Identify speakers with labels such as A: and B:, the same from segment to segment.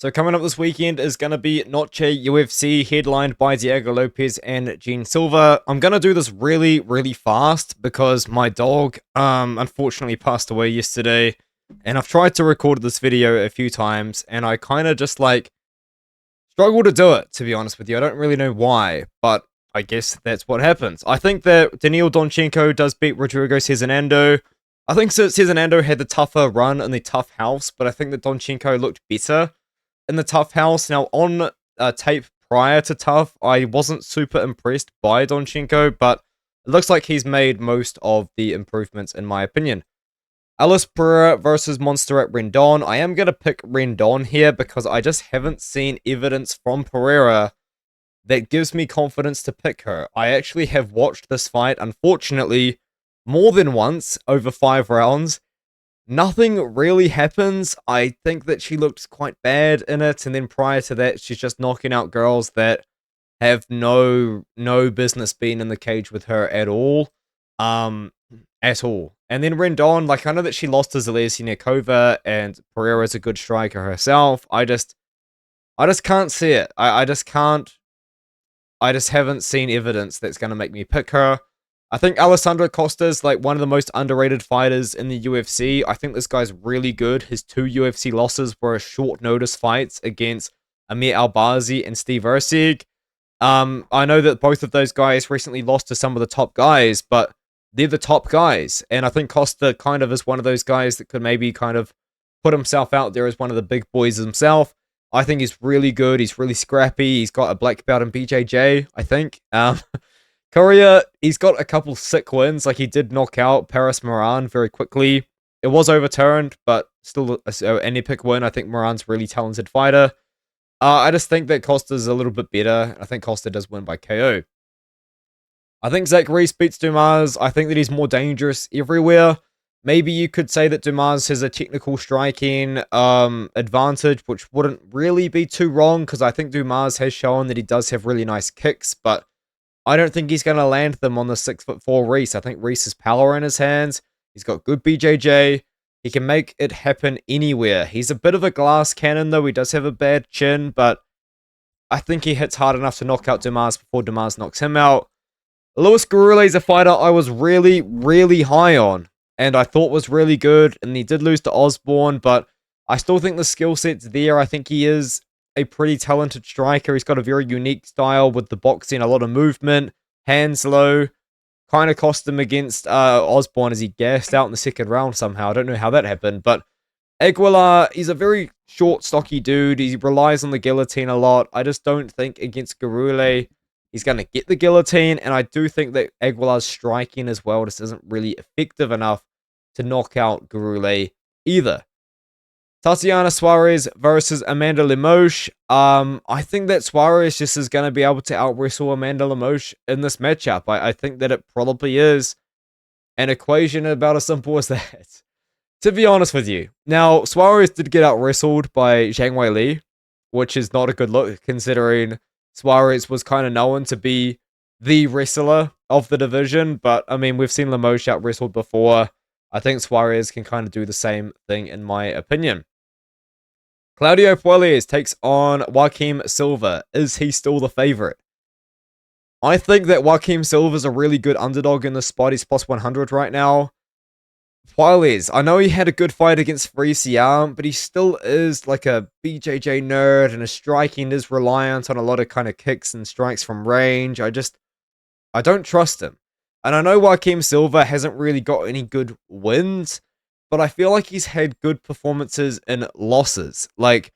A: So coming up this weekend is going to be Noche UFC, headlined by Diego Lopes and Silva. I'm going to do this really fast because my dog unfortunately passed away yesterday, and I've tried to record this video a few times and I kind of just like struggle to do it, to be honest with you. I don't really know why, but I guess that's what happens. I think that Daniil Donchenko does beat Rodrigo Sezinando. I think Sezinando had the tougher run in the tough house, but I think that Donchenko looked better in the tough house. Now, on tape prior to tough, I wasn't super impressed by Donchenko, but it looks like he's made most of the improvements, in my opinion. Pereira versus Monsterrat Rendon. I am going to pick Rendon here because I just haven't seen evidence from Pereira that gives me confidence to pick her. I actually have watched this fight, unfortunately, more than once over 5 rounds. Nothing really happens. I think that she looked quite bad in it, and then prior to that, she's just knocking out girls that have no business being in the cage with her at all. At all. And then Rendon, like, I know that she lost to Zalesnikova, and Pereira's a good striker herself. I just can't see it. I just can't. I just haven't seen evidence that's going to make me pick her. I think Alessandro Costa's like one of the most underrated fighters in the UFC. I think this guy's really good. His 2 UFC losses were short notice fights against Amir Albazi and Steve Erceg. I know that both of those guys recently lost to some of the top guys, but they're the top guys. And I think Costa kind of is one of those guys that could maybe kind of put himself out there as one of the big boys himself. I think he's really good. He's really scrappy. He's got a black belt in BJJ, I think. Coria, he's got a couple sick wins. Like, he did knock out Paris Moran very quickly. It was overturned, but still an epic win. I think Moran's a really talented fighter. I just think that Costa's a little bit better. I think Costa does win by KO. I think Reese beats Dumas. I think that he's more dangerous everywhere. Maybe you could say that Dumas has a technical striking advantage, which wouldn't really be too wrong, because I think Dumas has shown that he does have really nice kicks, but I don't think he's going to land them on the 6'4" Reese. I think Reese has power in his hands. He's got good BJJ. He can make it happen anywhere. He's a bit of a glass cannon, though. He does have a bad chin, but I think he hits hard enough to knock out Dumas before Dumas knocks him out. Gurule is a fighter I was really high on, and I thought was really good, and he did lose to Osborne, but I still think the skill set's there. I think he is a pretty talented striker. He's got a very unique style with the boxing, a lot of movement, hands low. Kind of cost him against Osborne as he gassed out in the second round somehow. I don't know how that happened, but Aguilar, he's a very short, stocky dude. He relies on the guillotine a lot. I just don't think against Gurule he's going to get the guillotine, and I do think that Aguilar's striking as well just isn't really effective enough to knock out Gurule either. Tatiana Suarez versus Amanda Lemos. I think that Suarez just is going to be able to out-wrestle Amanda Lemos in this matchup. I think that it probably is an equation about as simple as that, to be honest with you. Now, Suarez did get out-wrestled by Zhang Weili, which is not a good look, considering Suarez was kind of known to be the wrestler of the division, but, I mean, we've seen Lemos out-wrestled before. I think Suarez can kind of do the same thing, in my opinion. Claudio Puelles takes on Joaquim Silva. Is he still the favorite? I think that Joaquim Silva is a really good underdog in this spot. He's plus 100 right now. Puelles, I know he had a good fight against Reese, but he still is like a BJJ nerd, and his striking is reliant on a lot of kind of kicks and strikes from range. I don't trust him. And I know Joaquim Silva hasn't really got any good wins, but I feel like he's had good performances in losses. Like,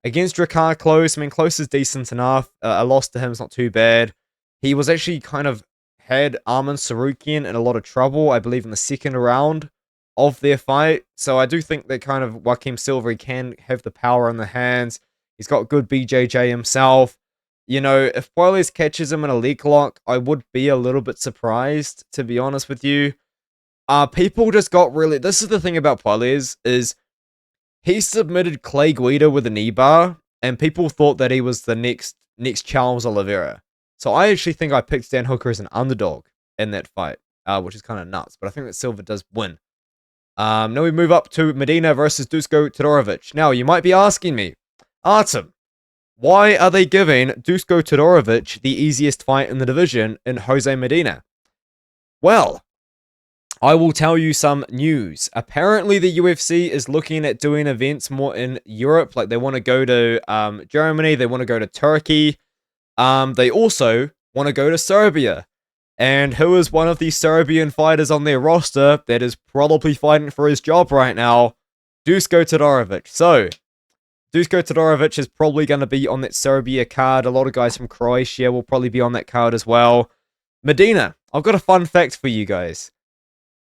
A: against Ricard Close, I mean, Close is decent enough. A loss to him is not too bad. He was actually kind of had Arman Sarukian in a lot of trouble, I believe, in the second round of their fight. So I do think that kind of Joaquim Silva can have the power in the hands. He's got good BJJ himself. You know, if Puelles catches him in a leg lock, I would be a little bit surprised, to be honest with you. People just got really... This is the thing about Puelles, is he submitted Clay Guida with a knee bar, and people thought that he was the next Charles Oliveira. So I actually think I picked Dan Hooker as an underdog in that fight, which is kind of nuts. But I think that Silva does win. Now we move up to Medina versus Dusko Todorovic. Now, you might be asking me, Artem, why are they giving Dusko Todorovic the easiest fight in the division in Jose Medina? Well, I will tell you some news. Apparently, the UFC is looking at doing events more in Europe. Like, they want to go to Germany. They want to go to Turkey. They also want to go to Serbia. And who is one of the Serbian fighters on their roster that is probably fighting for his job right now? Dusko Todorovic. So, Dusko Todorovic is probably going to be on that Serbia card. A lot of guys from Croatia will probably be on that card as well. Medina. I've got a fun fact for you guys.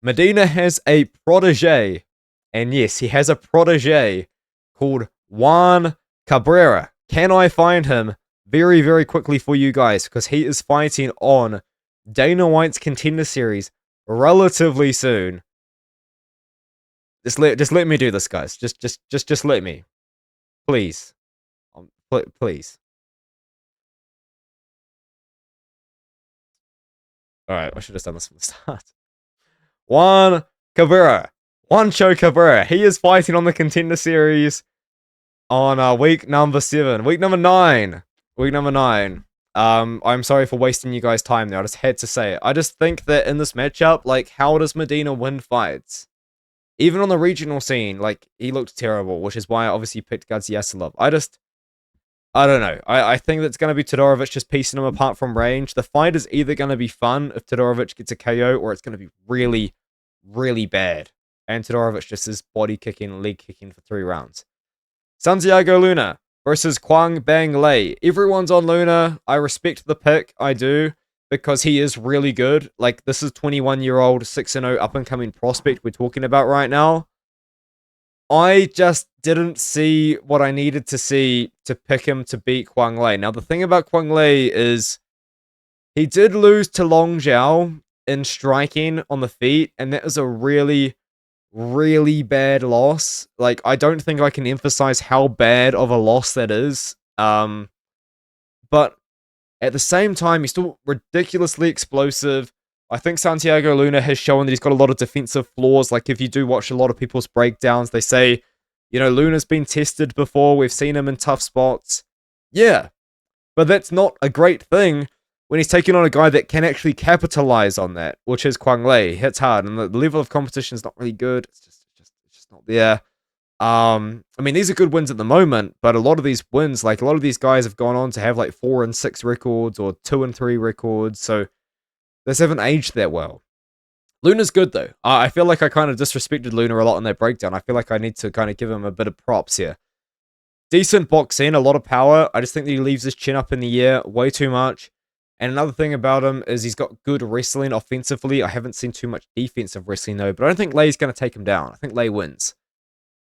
A: Medina has a protege. And yes, he has a protege called Juan Cabrera. Can I find him very, very quickly for you guys? Because he is fighting on Dana White's Contender Series relatively soon. Just let me do this, guys. Just let me. Please. Please. Alright, I should have done this from the start. Juan Cabrera. Juancho Cabrera. He is fighting on the Contender Series on week number 7. Week number 9. Week number 9. I'm sorry for wasting you guys' time there. I just had to say it. I just think that in this matchup, like, how does Medina win fights? Even on the regional scene, like, he looked terrible, which is why I obviously picked Gaziasilov. I don't know. I think that's going to be Todorovic just piecing him apart from range. The fight is either going to be fun if Todorovic gets a KO, or it's going to be really, really bad. And Todorovic just is body kicking, leg kicking for 3 rounds. Santiago Luna versus Quang Bang Lei. Everyone's on Luna. I respect the pick. I do. Because he is really good. Like, this is 21-year-old, 6-0 up-and-coming prospect we're talking about right now. I just didn't see what I needed to see to pick him to beat Quang Lei. Now, the thing about Quang Lei is he did lose to Long Zhao in striking on the feet, and that was a really, really bad loss. Like, I don't think I can emphasize how bad of a loss that is. But at the same time, he's still ridiculously explosive. I think Santiago Luna has shown that he's got a lot of defensive flaws. Like, if you do watch a lot of people's breakdowns, they say, you know, Luna's been tested before. We've seen him in tough spots. Yeah, but that's not a great thing when he's taking on a guy that can actually capitalize on that, which is Quang Lei. He hits hard, and the level of competition is not really good. It's just not there. I mean, these are good wins at the moment, but a lot of these wins, like, a lot of these guys have gone on to have like 4-6 records or 2-3 records, so they haven't aged that well. Luna's good though. I feel like I kind of disrespected Luna a lot in that breakdown. I feel like I need to kind of give him a bit of props here. Decent boxing, a lot of power. I just think that he leaves his chin up in the air way too much. And another thing about him is he's got good wrestling offensively. I haven't seen too much defensive wrestling though, but I don't think Lei's going to take him down. I think Lei wins.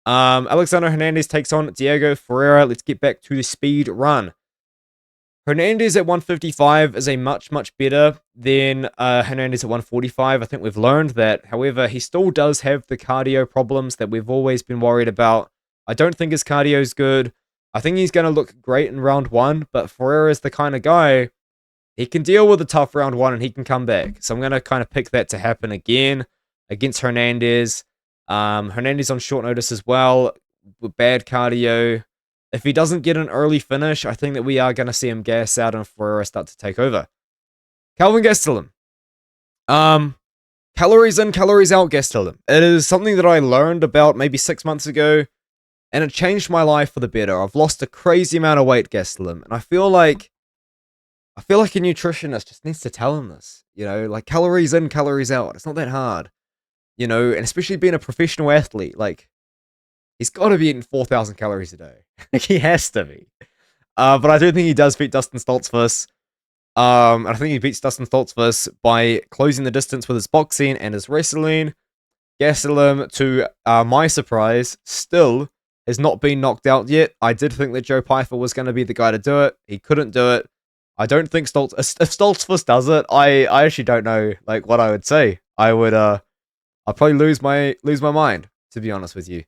A: Alexander Hernandez takes on Diego Ferreira. Let's get back to the speed run. Hernandez at 155 is a much, much better than Hernandez at 145. I think we've learned that. However, he still does have the cardio problems that we've always been worried about. I don't think his cardio is good. I think he's going to look great in round 1, but Ferreira is the kind of guy, he can deal with a tough round 1 and he can come back. So I'm going to kind of pick that to happen again against Hernandez. Hernandez on short notice as well, with bad cardio. If he doesn't get an early finish, I think that we are going to see him gas out and Ferreira start to take over. Calvin Gastelum. Calories in, calories out Gastelum. It is something that I learned about maybe 6 months ago, and it changed my life for the better. I've lost a crazy amount of weight, Gastelum, and I feel like a nutritionist just needs to tell him this. You know, like, calories in, calories out. It's not that hard. You know, and especially being a professional athlete, like, he's got to be eating 4,000 calories a day. He has to be. But I do think he does beat Dustin Stoltzfus. And I think he beats Dustin Stoltzfus by closing the distance with his boxing and his wrestling. Gastelum, to my surprise, still has not been knocked out yet. I did think that Joe Pyfer was going to be the guy to do it. He couldn't do it. I don't think if Stoltzfus does it, I actually don't know, like, what I would say. I'll probably lose my mind, to be honest with you.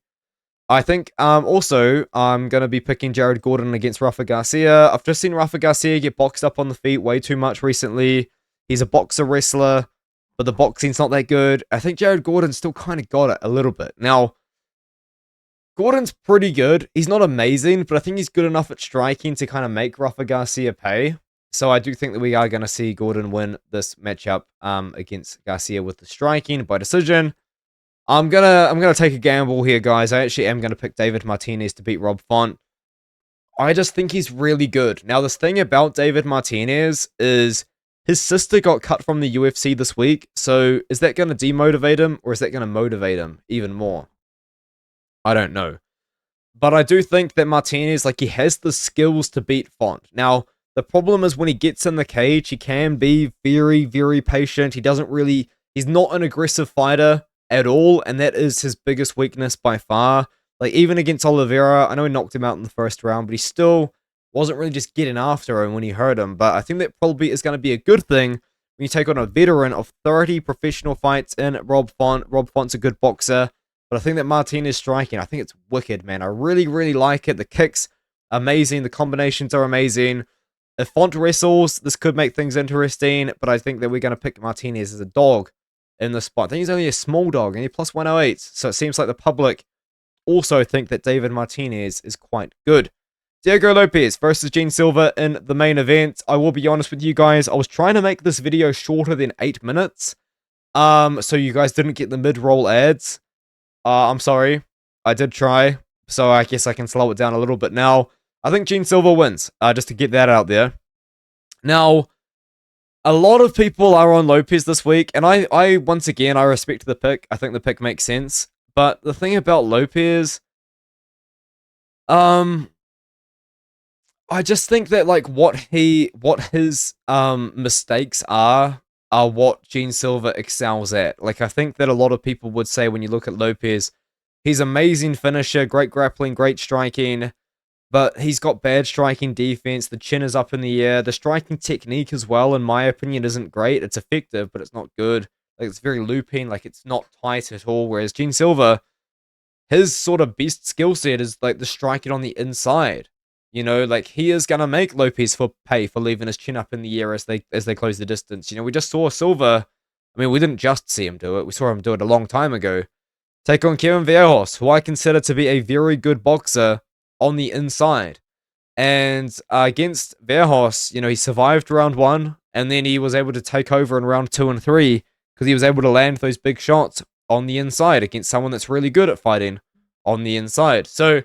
A: I think also I'm going to be picking Jared Gordon against Rafa Garcia. I've just seen Rafa Garcia get boxed up on the feet way too much recently. He's a boxer wrestler, but the boxing's not that good. I think Jared Gordon still kind of got it a little bit. Now, Gordon's pretty good. He's not amazing, but I think he's good enough at striking to kind of make Rafa Garcia pay. So I do think that we are going to see Gordon win this matchup against Garcia with the striking by decision. I'm gonna take a gamble here, guys. I actually am gonna pick David Martinez to beat Rob Font. I just think he's really good. Now, this thing about David Martinez is his sister got cut from the UFC this week. So is that going to demotivate him, or is that going to motivate him even more? I don't know. But I do think that Martinez, like, he has the skills to beat Font. Now, the problem is when he gets in the cage, he can be very, very patient. He's not an aggressive fighter at all, and that is his biggest weakness by far. Like, even against Oliveira, I know he knocked him out in the first round, but he still wasn't really just getting after him when he hurt him. But I think that probably is going to be a good thing when you take on a veteran of 30 professional fights in Rob Font. Rob Font's a good boxer, but I think that Martinez striking, I think it's wicked, man. I really, really like it. The kicks, amazing. The combinations are amazing. If Font wrestles, this could make things interesting, but I think that we're going to pick Martinez as a dog in the spot. I think he's only a small dog, and he's plus 108, so it seems like the public also think that David Martinez is quite good. Diego Lopes versus Gene Silva in the main event. I will be honest with you guys, I was trying to make this video shorter than 8 minutes, so you guys didn't get the mid-roll ads. I'm sorry, I did try, so I guess I can slow it down a little bit now. I think Gene Silva wins, just to get that out there. Now, a lot of people are on Lopes this week, and I once again, I respect the pick. I think the pick makes sense. But the thing about Lopes, I just think that, like, what his mistakes are what Gene Silva excels at. Like, I think that a lot of people would say when you look at Lopes, he's amazing finisher, great grappling, great striking, but he's got bad striking defense. The chin is up in the air. The striking technique as well, in my opinion, isn't great. It's effective, but it's not good. Like, it's very looping. Like, it's not tight at all. Whereas Gene Silva, his sort of best skill set is, like, the striking on the inside. You know, like, he is going to make Lopes for pay for leaving his chin up in the air as they close the distance. You know, we just saw Silva. I mean, we didn't just see him do it. We saw him do it a long time ago. Take on Kevin Vieijos, who I consider to be a very good boxer on the inside. And against Vieijos, you know, he survived round 1, and then he was able to take over in round 2 and 3 because he was able to land those big shots on the inside against someone that's really good at fighting on the inside. So,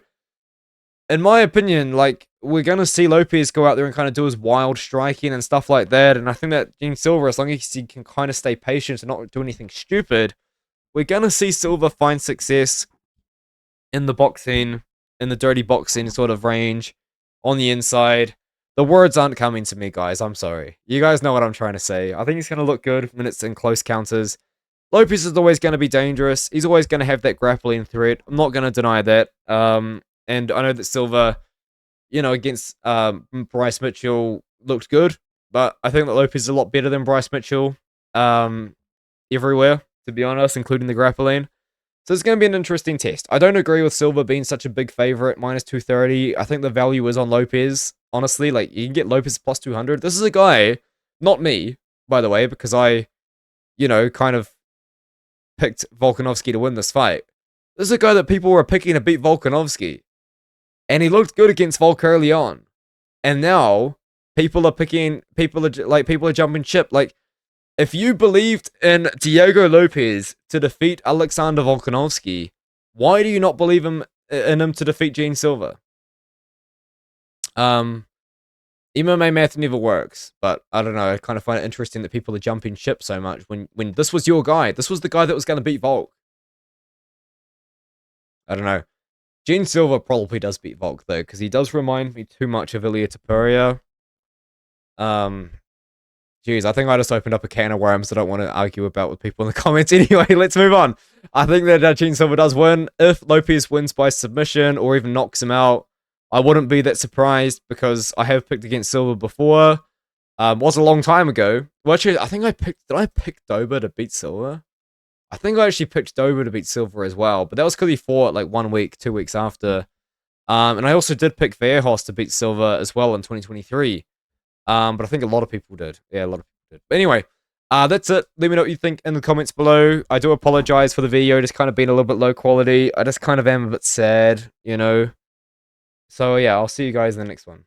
A: in my opinion, like, we're going to see Lopes go out there and kind of do his wild striking and stuff like that. And I think that Gene Silva, as long as he can kind of stay patient and not do anything stupid, we're going to see Silva find success in the boxing, in the dirty boxing sort of range on the inside. The words aren't coming to me, guys. I'm sorry. You guys know what I'm trying to say. I think he's going to look good when it's in close counters. Lopes is always going to be dangerous. He's always going to have that grappling threat. I'm not going to deny that. And I know that Silva, you know, against Bryce Mitchell looked good, but I think that Lopes is a lot better than Bryce Mitchell everywhere, to be honest, including the grappling. So it's going to be an interesting test. I don't agree with Silva being such a big favorite, minus 230. I think the value is on Lopes, honestly. Like, you can get Lopes plus 200. This is a guy, not me, by the way, because I, you know, kind of picked Volkanovski to win this fight. This is a guy that people were picking to beat Volkanovski. And he looked good against Volk early on. And now, people are jumping ship. Like, if you believed in Diego Lopes to defeat Alexander Volkanovski, why do you not believe in him to defeat Gene Silva? MMA math never works, but I don't know. I kind of find it interesting that people are jumping ship so much when this was your guy. This was the guy that was going to beat Volk. I don't know. Gene Silva probably does beat Volk, though, because he does remind me too much of Ilia Topuria. Jeez, I think I just opened up a can of worms I don't want to argue about with people in the comments. Anyway, let's move on. I think that Gene Silva does win. If Lopes wins by submission or even knocks him out, I wouldn't be that surprised because I have picked against Silva before. Was a long time ago. Well, actually, I think did I pick Dober to beat Silva? I think I actually picked Dober to beat Silva as well, but that was because he fought like 1 week, 2 weeks after. And I also did pick Vieijos to beat Silva as well in 2023. But I think a lot of people did. Yeah, a lot of people did. But anyway, That's it. Let me know what you think in the comments below. I do apologize for the video just kind of being a little bit low quality. I just kind of am a bit sad, you know. So yeah, I'll see you guys in the next one.